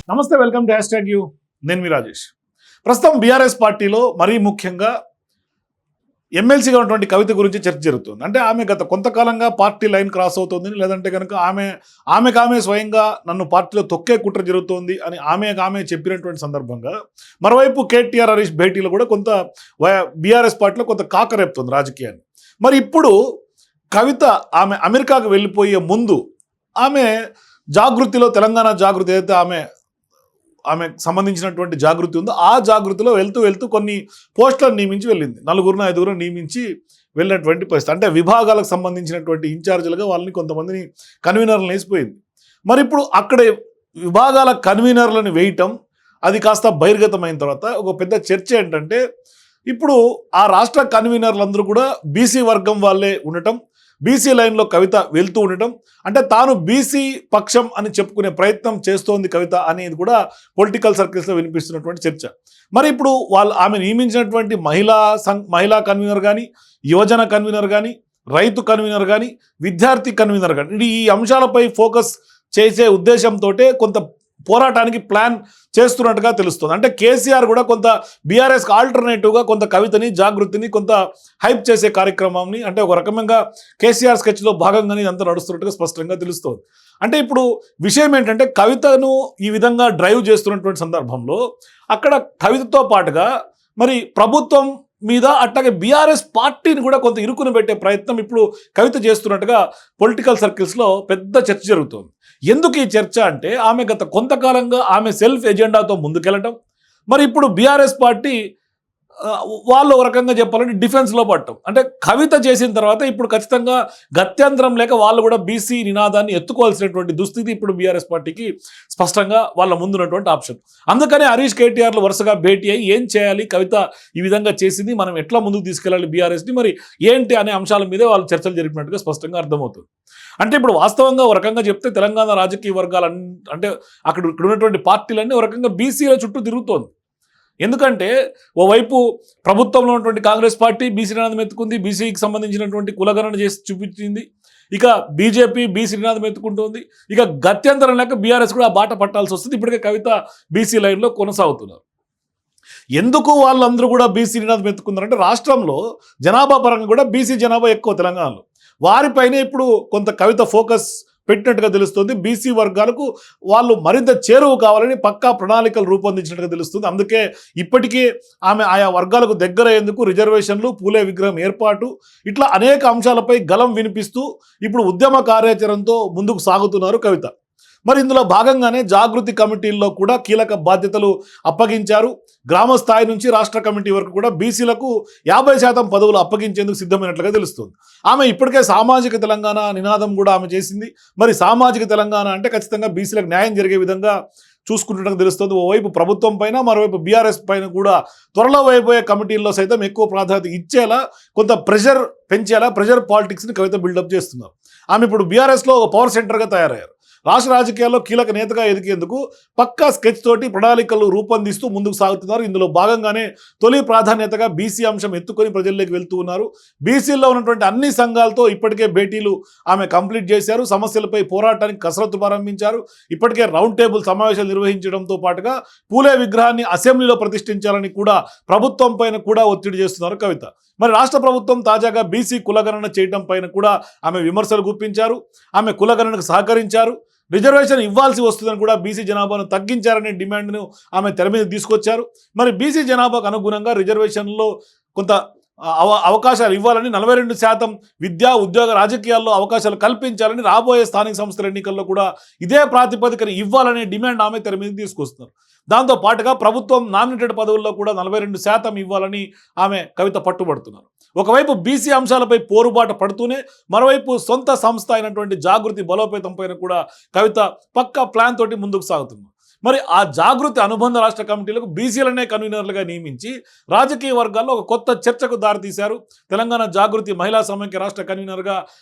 నమస్తే, welcome to hash you. నేను మీ రాజేష్. ప్రస్తుతం బీఆర్ఎస్ పార్టీలో మరీ ముఖ్యంగా ఎమ్మెల్సీగా ఉన్నటువంటి కవిత గురించి చర్చ జరుగుతుంది. అంటే ఆమె గత కొంతకాలంగా పార్టీ లైన్ క్రాస్ అవుతుంది, లేదంటే కనుక ఆమె స్వయంగా నన్ను పార్టీలో తొక్కే కుట్ర జరుగుతోంది అని ఆమె చెప్పినటువంటి సందర్భంగా మరోవైపు కేటీఆర్ హరీష్ భేటీలో కూడా కొంత బీఆర్ఎస్ పార్టీలో కొంత కాకరేపుతుంది రాజకీయాన్ని. మరి ఇప్పుడు కవిత ఆమె అమెరికాకు వెళ్ళిపోయే ముందు ఆమె జాగృతిలో తెలంగాణ జాగృతి ఏదైతే ఆమెకు సంబంధించినటువంటి జాగృతి ఉందో ఆ జాగృతిలో వెళ్తూ కొన్ని పోస్టులను నియమించి వెళ్ళింది. 4-5 నియమించి వెళ్ళినటువంటి పరిస్థితి. అంటే విభాగాలకు సంబంధించినటువంటి ఇన్ఛార్జీలుగా వాళ్ళని కొంతమందిని కన్వీనర్లను వేసిపోయింది. మరి ఇప్పుడు అక్కడ విభాగాల కన్వీనర్లను వేయటం అది కాస్త బహిర్గతమైన తర్వాత ఒక పెద్ద చర్చ ఏంటంటే, ఇప్పుడు ఆ రాష్ట్ర కన్వీనర్లందరూ కూడా బీసీ వర్గం వాళ్ళే ఉండటం, బీసీ లైన్లో కవిత వెళ్తూ ఉండటం, అంటే తాను బీసీ పక్షం అని చెప్పుకునే ప్రయత్నం చేస్తోంది కవిత అనేది కూడా పొలిటికల్ సర్కిల్స్లో వినిపిస్తున్నటువంటి చర్చ. మరి ఇప్పుడు ఆమె నియమించినటువంటి మహిళా కన్వీనర్ కానీ, యువజన కన్వీనర్ కానీ, రైతు కన్వీనర్ కానీ, విద్యార్థి కన్వీనర్ కానీ ఈ అంశాలపై ఫోకస్ చేసే ఉద్దేశంతో కొంత పోరాటానికి ప్లాన్ చేస్తున్నట్టుగా తెలుస్తుంది. అంటే కేసీఆర్ కూడా కొంత బీఆర్ఎస్కి ఆల్టర్నేటివ్గా కొంత కవితని జాగృతిని కొంత హైప్ చేసే కార్యక్రమాన్ని, అంటే ఒక రకంగా కేసీఆర్ స్కెచ్లో భాగంగానే ఇదంతా నడుస్తున్నట్టుగా స్పష్టంగా తెలుస్తుంది. అంటే ఇప్పుడు విషయం ఏంటంటే, కవితను ఈ విధంగా డ్రైవ్ చేస్తున్నటువంటి సందర్భంలో అక్కడ కవితతో పాటుగా మరి ప్రభుత్వం మీద అట్లాగే బీఆర్ఎస్ పార్టీని కూడా కొంత ఇరుకుని పెట్టే ప్రయత్నం ఇప్పుడు కవిత చేస్తున్నట్టుగా పొలిటికల్ సర్కిల్స్లో పెద్ద చర్చ జరుగుతుంది. ఎందుకు ఈ చర్చ అంటే, ఆమె గత కొంతకాలంగా ఆమె సెల్ఫ్ ఎజెండాతో ముందుకెళ్ళటం, మరి ఇప్పుడు బీఆర్ఎస్ పార్టీ వాళ్ళు ఒక రకంగా చెప్పాలంటే డిఫెన్స్లో పడటం. అంటే కవిత చేసిన తర్వాత ఇప్పుడు ఖచ్చితంగా గత్యంతరం లేక వాళ్ళు కూడా బీసీ నినాదాన్ని ఎత్తుకోవాల్సినటువంటి దుస్థితి ఇప్పుడు బీఆర్ఎస్ పార్టీకి స్పష్టంగా వాళ్ళ ముందున్నటువంటి ఆప్షన్. అందుకనే హరీష్ కేటీఆర్లు వరుసగా భేటీ అయ్యి ఏం చేయాలి, కవిత ఈ విధంగా చేసింది, మనం ఎట్లా ముందుకు తీసుకెళ్ళాలి బీఆర్ఎస్ని, మరి ఏంటి అనే అంశాల మీదే వాళ్ళు చర్చలు జరిపినట్టుగా స్పష్టంగా అర్థమవుతుంది. అంటే ఇప్పుడు వాస్తవంగా ఒక రకంగా చెప్తే తెలంగాణ రాజకీయ వర్గాలు అంటే ఇక్కడ ఉన్నటువంటి పార్టీలన్నీ ఒక రకంగా బీసీల చుట్టూ తిరుగుతోంది. ఎందుకంటే ఓవైపు ప్రభుత్వంలో ఉన్నటువంటి కాంగ్రెస్ పార్టీ బీసీ నినాదం ఎత్తుకుంది, బీసీకి సంబంధించినటువంటి కులగణన చేసి చూపించింది. ఇక బీజేపీ బీసీ నినాదం ఎత్తుకుంటుంది. ఇక గత్యంతరం లేక బీఆర్ఎస్ కూడా ఆ బాట పట్టాల్సి వస్తుంది. ఇప్పటికే కవిత బీసీ లైన్లో కొనసాగుతున్నారు. ఎందుకు వాళ్ళందరూ కూడా బీసీ నినాదం ఎత్తుకున్నారంటే, రాష్ట్రంలో జనాభా పరంగా కూడా బీసీ జనాభా ఎక్కువ తెలంగాణలో. వారిపైనే ఇప్పుడు కొంత కవిత ఫోకస్ పెట్టినట్టుగా తెలుస్తుంది. బీసీ వర్గాలకు వాళ్ళు మరింత చేరువు కావాలని పక్కా ప్రణాళికలు రూపొందించినట్టుగా తెలుస్తుంది. అందుకే ఇప్పటికే ఆమె ఆయా వర్గాలకు దగ్గర అయ్యేందుకు రిజర్వేషన్లు, పూలే విగ్రహం ఏర్పాటు, ఇట్లా అనేక అంశాలపై గలం వినిపిస్తూ ఇప్పుడు ఉద్యమ కార్యాచరణతో ముందుకు సాగుతున్నారు కవిత. మరి ఇందులో భాగంగానే జాగృతి కమిటీల్లో కూడా కీలక బాధ్యతలు అప్పగించారు. గ్రామ స్థాయి నుంచి రాష్ట్ర కమిటీ వరకు కూడా బీసీలకు 50% పదవులు అప్పగించేందుకు సిద్ధమైనట్లుగా తెలుస్తుంది. ఆమె ఇప్పటికే సామాజిక తెలంగాణ నినాదం కూడా ఆమె చేసింది. మరి సామాజిక తెలంగాణ అంటే ఖచ్చితంగా బీసీలకు న్యాయం జరిగే విధంగా చూసుకుంటున్నట్టు తెలుస్తుంది. ఓవైపు ప్రభుత్వం పైన, మరోవైపు బీఆర్ఎస్ పైన కూడా త్వరలో అయిపోయే కమిటీల్లో సైతం ఎక్కువ ప్రాధాన్యత ఇచ్చేలా కొంత ప్రెషర్ పెంచేలా ప్రెషర్ పాలిటిక్స్ని కవిత బిల్డప్ చేస్తున్నారు. ఆమె ఇప్పుడు బీఆర్ఎస్లో ఒక పవర్ సెంటర్గా తయారయ్యారు. రాష్ట్ర రాజకీయాల్లో కీలక నేతగా ఎదిగేందుకు పక్కా స్కెచ్ తోటి ప్రణాళికలు రూపొందిస్తూ ముందుకు సాగుతున్నారు. ఇందులో భాగంగానే తొలి ప్రాధాన్యతగా బీసీ అంశం ఎత్తుకొని ప్రజల్లోకి వెళ్తూ ఉన్నారు. బీసీల్లో ఉన్నటువంటి అన్ని సంఘాలతో ఇప్పటికే భేటీలు ఆమె కంప్లీట్ చేశారు. సమస్యలపై పోరాటానికి కసరత్తు ప్రారంభించారు. ఇప్పటికే రౌండ్ టేబుల్ సమావేశాలు నిర్వహించడంతో పాటుగా పూలే విగ్రహాన్ని అసెంబ్లీలో ప్రతిష్ఠించాలని కూడా ప్రభుత్వం పైన కూడా ఒత్తిడి చేస్తున్నారు కవిత. మరి రాష్ట్ర ప్రభుత్వం తాజాగా బీసీ కులగణన చేయడం పైన కూడా ఆమె విమర్శలు గుప్పించారు. ఆమె కులగణనకు సహకరించారు. రిజర్వేషన్ ఇవ్వాల్సి వస్తుందని కూడా బీసీ జనాభాను తగ్గించారనే డిమాండ్ను ఆమె తెర మీద తీసుకొచ్చారు. మరి బీసీ జనాభాకు అనుగుణంగా రిజర్వేషన్లో కొంత అవకాశాలు ఇవ్వాలని, 42% విద్యా, ఉద్యోగ, రాజకీయాల్లో అవకాశాలు కల్పించాలని, రాబోయే స్థానిక సంస్థల ఎన్నికల్లో కూడా ఇదే ప్రాతిపదికన ఇవ్వాలనే డిమాండ్ ఆమె తెర మీద తీసుకొస్తున్నారు. దాంతో పాటుగా ప్రభుత్వం నామినేటెడ్ పదవుల్లో కూడా 42% ఇవ్వాలని ఆమె కవిత పట్టుబడుతున్నారు. ఒకవైపు బీసీ అంశాలపై పోరుబాట పడుతూనే మరోవైపు సొంత సంస్థ అయినటువంటి జాగృతి బలోపేతం పైన కూడా కవిత పక్కా ప్లాన్ తోటి ముందుకు సాగుతున్నారు. మరి ఆ జాగృతి అనుబంధ రాష్ట్ర కమిటీలకు బీసీలనే కన్వీనర్లుగా నియమించి రాజకీయ వర్గాల్లో ఒక కొత్త చర్చకు దారితీశారు. తెలంగాణ జాగృతి మహిళా సమైక్య రాష్ట్ర కన్వీనర్గా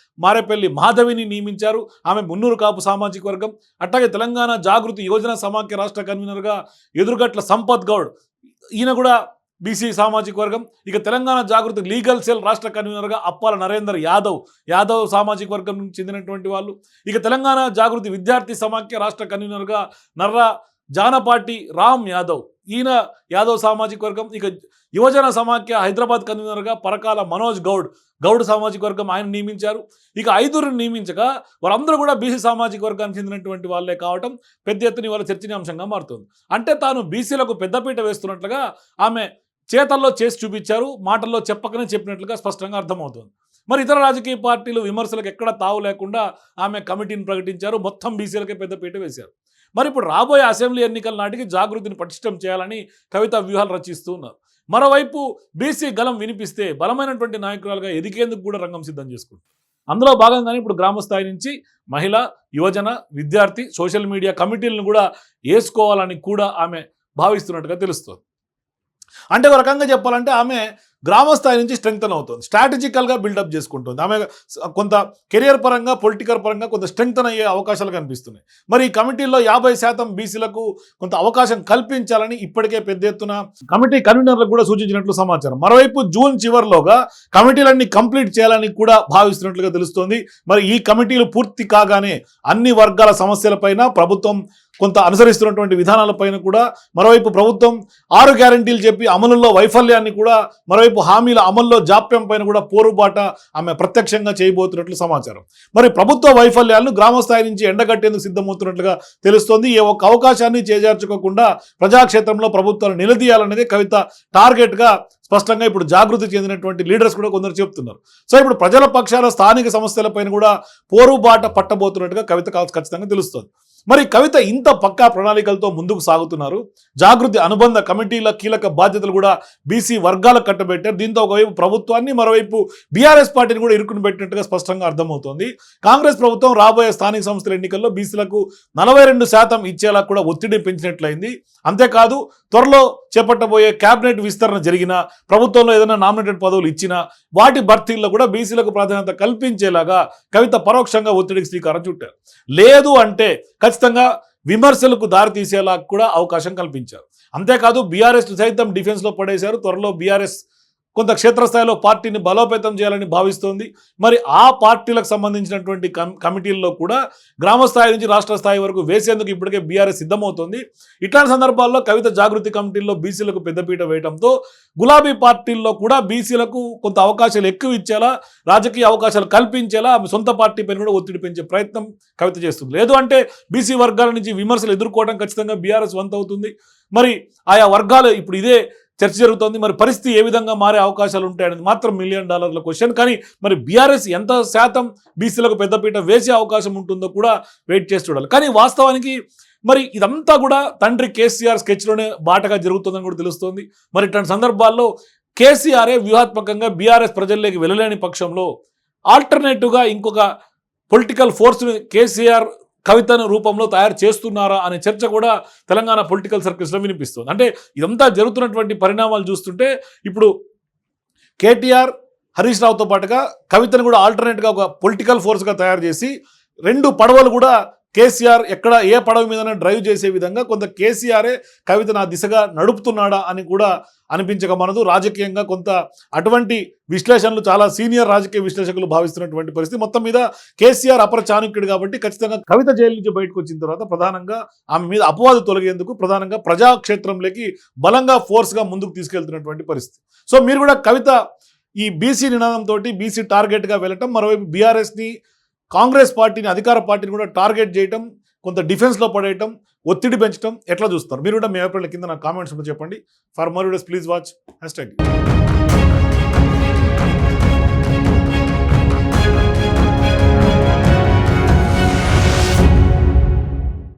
మారేపల్లి మాధవిని నియమించారు. ఆమె మున్నూరు కాపు సామాజిక వర్గం. అట్లాగే తెలంగాణ జాగృతి యువజన సమాఖ్య రాష్ట్ర కన్వీనర్గా ఎదురుగట్ల సంపత్ గౌడ్, ఈయన కూడా బీసీ సామాజిక వర్గం. ఇక తెలంగాణ జాగృతి లీగల్ సెల్ రాష్ట్ర కన్వీనర్గా అప్పాల నరేందర్ యాదవ్ సామాజిక వర్గం నుంచి చెందినటువంటి వాళ్ళు. ఇక తెలంగాణ జాగృతి విద్యార్థి సమాఖ్య రాష్ట్ర కన్వీనర్గా నర్రా జానపాటి రామ్ యాదవ్, ఈయన యాదవ్ సామాజిక వర్గం. ఇక యువజన సమాఖ్య హైదరాబాద్ కన్వీనర్గా పరకాల మనోజ్ గౌడ్ సామాజిక వర్గం ఆయన నియమించారు. ఇక 5 నియమించగా వారందరూ కూడా బీసీ సామాజిక వర్గానికి చెందినటువంటి వాళ్ళే కావటం పెద్ద ఎత్తున వాళ్ళ చర్చనీయాంశంగా మారుతుంది. అంటే తాను బీసీలకు పెద్దపీట వేస్తున్నట్లుగా ఆమె చేతల్లో చేసి చూపించారు, మాటల్లో చెప్పకనే చెప్పినట్లుగా స్పష్టంగా అర్థమవుతుంది. మరి ఇతర రాజకీయ పార్టీలు విమర్శలకు ఎక్కడ తావు లేకుండా ఆమె కమిటీని ప్రకటించారు, మొత్తం బీసీలకే పెద్దపీట వేశారు. మరి ఇప్పుడు రాబోయే అసెంబ్లీ ఎన్నికల నాటికి జాగృతిని పటిష్టం చేయాలని కవిత వ్యూహాలు రచిస్తూ ఉన్నారు. మరోవైపు బీసీ గలం వినిపిస్తే బలమైనటువంటి నాయకురాలుగా ఎదిగేందుకు కూడా రంగం సిద్ధం చేసుకుంటారు. అందులో భాగంగానే ఇప్పుడు గ్రామ స్థాయి నుంచి మహిళ, యువజన, విద్యార్థి, సోషల్ మీడియా కమిటీలను కూడా వేసుకోవాలని కూడా ఆమె భావిస్తున్నట్టుగా తెలుస్తుంది. అంటే ఒక రకంగా చెప్పాలంటే ఆమె గ్రామ స్థాయి నుంచి స్ట్రెంగ్తన్ అవుతుంది, స్ట్రాటజికల్గా బిల్డప్ చేసుకుంటుంది. ఆమె కొంత కెరియర్ పరంగా, పొలిటికల్ పరంగా కొంత స్ట్రెంగ్తన్ అయ్యే అవకాశాలు కనిపిస్తున్నాయి. మరి ఈ కమిటీల్లో 50% బీసీలకు కొంత అవకాశం కల్పించాలని ఇప్పటికే పెద్ద ఎత్తున కమిటీ కన్వీనర్లకు కూడా సూచించినట్లు సమాచారం. మరోవైపు జూన్ చివరిలోగా కమిటీలన్నీ కంప్లీట్ చేయాలని కూడా భావిస్తున్నట్లుగా తెలుస్తోంది. మరి ఈ కమిటీలు పూర్తి కాగానే అన్ని వర్గాల సమస్యలపైన ప్రభుత్వం కొంత అనుసరిస్తున్నటువంటి విధానాలపైన కూడా, మరోవైపు ప్రభుత్వం 6 గ్యారంటీలు చెప్పి అమలులో వైఫల్యాన్ని కూడా, మరోవైపు హామీల అమల్లో జాప్యం పైన కూడా పోరుబాట ఆమె ప్రత్యక్షంగా చేయబోతున్నట్లు సమాచారం. మరి ప్రభుత్వ వైఫల్యాలను గ్రామ స్థాయి నుంచి ఎండగట్టేందుకు సిద్ధమవుతున్నట్లుగా తెలుస్తోంది. ఏ ఒక్క అవకాశాన్ని చేజార్చుకోకుండా ప్రజాక్షేత్రంలో ప్రభుత్వాలు నిలదీయాలనేది కవిత టార్గెట్గా స్పష్టంగా ఇప్పుడు జాగృతి చెందినటువంటి లీడర్స్ కూడా కొందరు చెప్తున్నారు. సో ఇప్పుడు ప్రజల పక్షాల స్థానిక సమస్యలపైన కూడా పోరుబాట పట్టబోతున్నట్టుగా కవిత ఖచ్చితంగా తెలుస్తుంది. మరి కవిత ఇంత పక్కా ప్రణాళికలతో ముందుకు సాగుతున్నారు. జాగృతి అనుబంధ కమిటీల కీలక బాధ్యతలు కూడా బీసీ వర్గాలకు కట్టబెట్టారు. దీంతో ఒకవైపు ప్రభుత్వాన్ని, మరోవైపు బీఆర్ఎస్ పార్టీని కూడా ఇరుకుని పెట్టినట్టుగా స్పష్టంగా అర్థమవుతోంది. కాంగ్రెస్ ప్రభుత్వం రాబోయే స్థానిక సంస్థల ఎన్నికల్లో బీసీలకు 42% ఇచ్చేలా కూడా ఒత్తిడి పెంచినట్లయింది. అంతేకాదు త్వరలో చేపట్టబోయే కేబినెట్ విస్తరణ జరిగినా, ప్రభుత్వంలో ఏదైనా నామినేటెడ్ పదవులు ఇచ్చినా వాటి భర్తీల్లో కూడా బీసీలకు ప్రాధాన్యత కల్పించేలాగా కవిత పరోక్షంగా ఒత్తిడికి శ్రీకారం చుట్టారు. లేదు అంటే ఖచ్చితంగా విమర్శలకు దారితీసేలా కూడా అవకాశం కల్పించారు. అంతేకాదు బీఆర్ఎస్ సైతం డిఫెన్స్లో పడేశారు. త్వరలో బీఆర్ఎస్ కొంత క్షేత్రస్థాయిలో పార్టీని బలోపేతం చేయాలని భావిస్తోంది. మరి ఆ పార్టీలకు సంబంధించినటువంటి కమిటీల్లో కూడా గ్రామ స్థాయి నుంచి రాష్ట్ర స్థాయి వరకు వేసేందుకు ఇప్పటికే బీఆర్ఎస్ సిద్ధమవుతోంది. ఇట్లాంటి సందర్భాల్లో కవిత జాగృతి కమిటీల్లో బీసీలకు పెద్దపీట వేయడంతో గులాబీ పార్టీల్లో కూడా బీసీలకు కొంత అవకాశాలు ఎక్కువ ఇచ్చేలా, రాజకీయ అవకాశాలు కల్పించేలా ఆమె సొంత పార్టీ పైన కూడా ఒత్తిడి పెంచే ప్రయత్నం కవిత చేస్తుంది. లేదు అంటే బీసీ వర్గాల నుంచి విమర్శలు ఎదుర్కోవడం ఖచ్చితంగా బీఆర్ఎస్ వంతు అవుతుంది. మరి ఆయా వర్గాలు ఇప్పుడు ఇదే చర్చ జరుగుతోంది. మరి పరిస్థితి ఏ విధంగా మారే అవకాశాలు ఉంటాయనేది మాత్రం $1 మిలియన్ క్వశ్చన్. కానీ మరి బీఆర్ఎస్ ఎంత శాతం బీసీలకు పెద్దపీట వేసే అవకాశం ఉంటుందో కూడా వెయిట్ చేసి చూడాలి. కానీ వాస్తవానికి మరి ఇదంతా కూడా తండ్రి కేసీఆర్ స్కెచ్లోనే బాటగా జరుగుతుందని కూడా తెలుస్తోంది. మరి ఇట్లాంటి సందర్భాల్లో కేసీఆరే వ్యూహాత్మకంగా బీఆర్ఎస్ ప్రజల్లోకి వెళ్ళలేని పక్షంలో ఆల్టర్నేటివ్గా ఇంకొక పొలిటికల్ ఫోర్స్ని కేసీఆర్ కవితను రూపంలో తయారు చేస్తున్నారా అనే చర్చ కూడా తెలంగాణ పొలిటికల్ సర్కిల్స్లో వినిపిస్తుంది. అంటే ఇదంతా జరుగుతున్నటువంటి పరిణామాలు చూస్తుంటే ఇప్పుడు కేటీఆర్, హరీష్ రావుతో పాటుగా కవితను కూడా ఆల్టర్నేట్గా ఒక పొలిటికల్ ఫోర్స్గా తయారు చేసి 2 పడవలు కూడా కేసీఆర్ ఎక్కడ ఏ పడవ మీదనే డ్రైవ్ చేసే విధంగా కొంత కేసీఆరే కవితను ఆ దిశగా నడుపుతున్నాడా అని కూడా అనిపించక మనదు. రాజకీయంగా కొంత అటువంటి విశ్లేషణలు చాలా సీనియర్ రాజకీయ విశ్లేషకులు భావిస్తున్నటువంటి పరిస్థితి. మొత్తం మీద కేసీఆర్ అపర చాణక్యుడు కాబట్టి ఖచ్చితంగా కవిత జైలు నుంచి బయటకు వచ్చిన తర్వాత ప్రధానంగా ఆమె మీద అపవాదు తొలగేందుకు ప్రధానంగా ప్రజాక్షేత్రంలోకి బలంగా ఫోర్స్గా ముందుకు తీసుకెళ్తున్నటువంటి పరిస్థితి. సో మీరు కూడా కవిత ఈ బీసీ నినాదంతో బీసీ టార్గెట్గా వెళ్ళటం, మరోవైపు బీఆర్ఎస్ని, కాంగ్రెస్ పార్టీని, అధికార పార్టీని కూడా టార్గెట్ చేయటం, కొంత డిఫెన్స్లో పడేయటం, ఒత్తిడి పెంచడం ఎట్లా చూస్తారు? మీరు కూడా మీ అభిప్రాయాల కింద నా కామెంట్స్లో చెప్పండి. For more videos please watch #.